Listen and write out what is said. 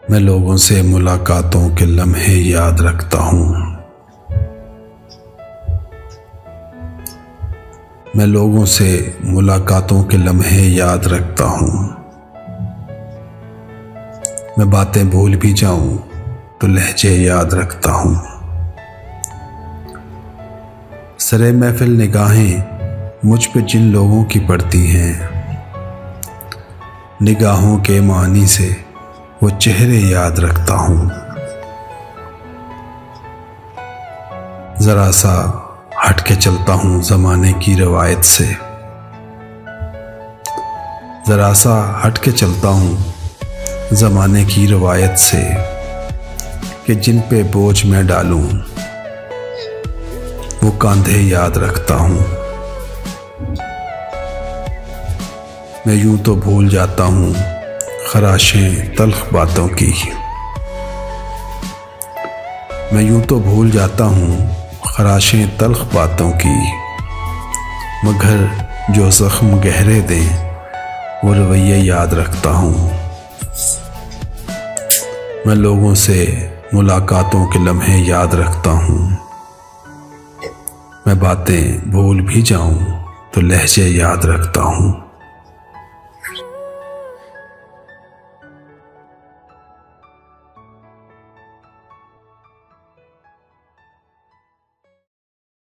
मैं लोगों से मुलाकातों के लम्हे याद रखता हूँ। मैं लोगों से मुलाकातों के लम्हे याद रखता हूँ। मैं बातें भूल भी जाऊं तो लहजे याद रखता हूँ। सरे महफिल निगाहें मुझ पे जिन लोगों की पड़ती हैं, निगाहों के मानी से वो चेहरे याद रखता हूँ। जरा सा हट के चलता हूँ ज़माने की रवायत से, जरा सा हट के चलता हूँ ज़माने की रवायत से कि जिन पे बोझ मैं डालूं वो कांधे याद रखता हूँ। मैं यूं तो भूल जाता हूँ खराशें तल्ख बातों की, मैं यूं तो भूल जाता हूँ खराशें तल्ख बातों की, मगर जो ज़ख्म गहरे दें वो रवैये याद रखता हूँ। मैं लोगों से मुलाकातों के लम्हे याद रखता हूँ। मैं बातें भूल भी जाऊं तो लहजे याद रखता हूँ।